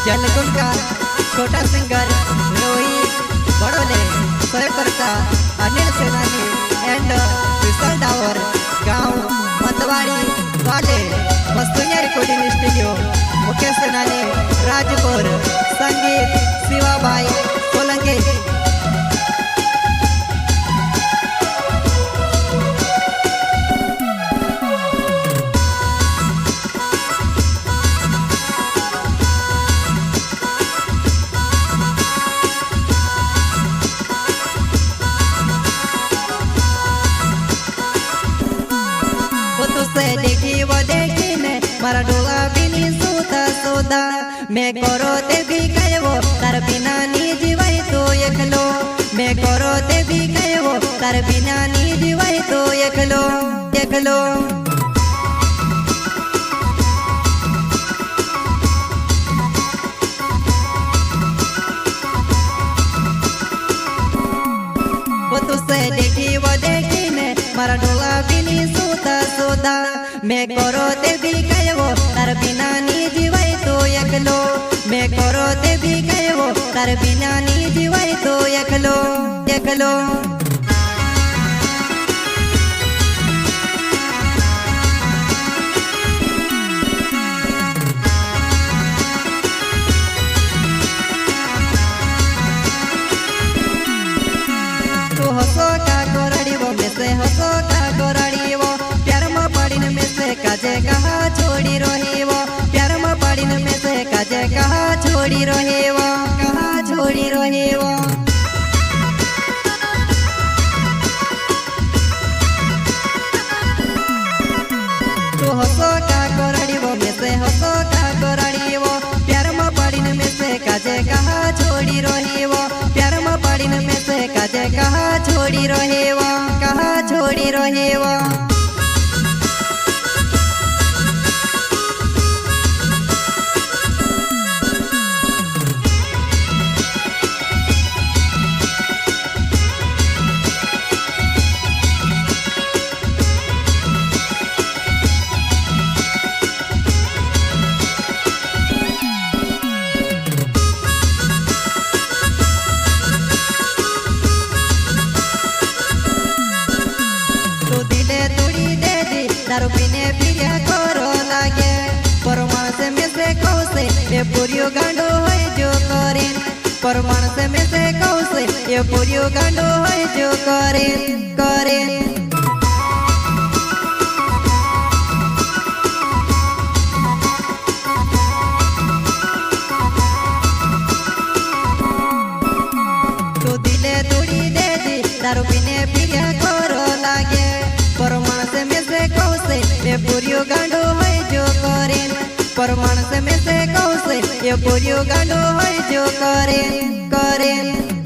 जलकुंड का छोटा सिंगर रोहित बड़ोले, सहकर्ता अनिल सेनानी एंड विशाल डावर, गांव मतवाड़ी वाले, वस्तुनिया रिकॉर्डिंग स्टूडियो, मुकेश सेनानी राजपुर, संगीत शिवाभाई सोलंकी। देखी ने मारा डोला बिनी सूता सूता, मैं करो ते भी कहवो तार बिना नी जीवाई तो एकलो, मैं करो ते भी कहवो तार बिना नी जीवाई तो एकलो एकलो। वो तुझसे देखी ने मारा डोला बिनी सूता सूता, मैं करो ते भी कहवो तार बिना नी जीवाई तो एकलो, मैं करो ते भी कहवो तार बिना नी जीवाई तो एकलो एकलो। तू हसो का गोरड़ी वो में से हसो का गोरड़ी वो, प्यार में पड़ी में से काजे कहा छोड़ी रही वो, प्यार में पड़ी में से काजे कहा छोड़ी रही वो, कहा छोड़ी रही वो। तू हसो का गोरड़ी वो में से हसो का गोरड़ी वो, प्यार में पड़ी में से काजे कहा छोड़ी रही वो, प्यार में पड़ी में से काजे कहा छोड़ी रही वो, कहा छोड़ी रही वो। दारू पीने पिया करो लागे, परमाण से में से कौसे ये पूरियो गांडो है जो करें, परमाण से में से कौसे ये पूरियो गांडो है जो करें करें। तो दिले तोड़ी दे दी दारू पीने पिया करो लागे, परमाण से में से कौसे ये पूरियो गांडो है जो करें, परमाण से में से कौसे ये पूरियो गांडो है जो करें करें।